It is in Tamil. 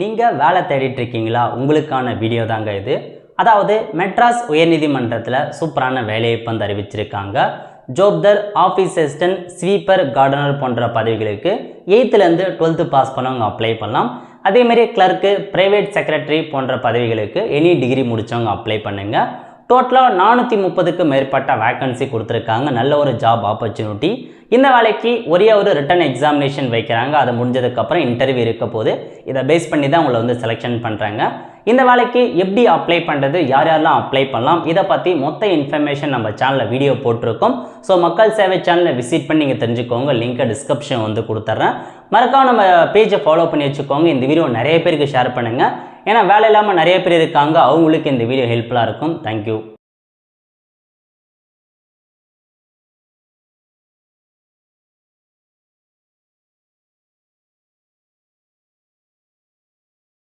நீங்கள் வேலை தேடிட்டு இருக்கீங்களா? உங்களுக்கான வீடியோ தாங்க இது. அதாவது மெட்ராஸ் உயர்நீதிமன்றத்தில் சூப்பரான வேலையை வந்து அறிவிச்சிருக்காங்க. ஜோப்தர், ஆஃபீஸ் அசிஸ்டன்ட், ஸ்வீப்பர், கார்டனர் போன்ற பதவிகளுக்கு 8th-லேருந்து 12th பாஸ் பண்ணவங்க அப்ளை பண்ணலாம். அதேமாரி கிளர்க்கு, பிரைவேட் செக்ரட்டரி போன்ற பதவிகளுக்கு எனி டிகிரி முடித்தவங்க அப்ளை பண்ணுங்கள். டோட்டலாக 430க்கு மேற்பட்ட வேக்கன்சி கொடுத்துருக்காங்க. நல்ல ஒரு ஜாப் ஆப்பர்ச்சுனிட்டி. இந்த வேலைக்கு ஒரே ஒரு ரிட்டன் எக்ஸாமினேஷன் வைக்கிறாங்க. அது முடிஞ்சதுக்கப்புறம் இன்டர்வியூ இருக்க போது இதை பேஸ் பண்ணி தான் உங்களை வந்து செலெக்ஷன் பண்ணுறாங்க. இந்த வேலைக்கு எப்படி அப்ளை பண்ணுறது, யார் யாரெல்லாம் அப்ளை பண்ணலாம், இதை பற்றி மொத்த இன்ஃபர்மேஷன் நம்ம சேனலில் வீடியோ போட்டிருக்கோம். ஸோ மக்கள் சேவை சேனலை விசிட் பண்ணி நீங்கள் தெரிஞ்சுக்கோங்க. லிங்கை டிஸ்கிரிப்ஷன் வந்து கொடுத்துட்றேன். மறக்காம நம்ம பேஜை ஃபாலோ பண்ணி வச்சுக்கோங்க. இந்த வீடியோ நிறைய பேருக்கு ஷேர் பண்ணுங்கள். ஏன்னா வேலை இல்லாமல் நிறைய பேர் இருக்காங்க. அவங்களுக்கு இந்த வீடியோ ஹெல்ப்ஃபுல்லாக இருக்கும். தேங்க்யூ.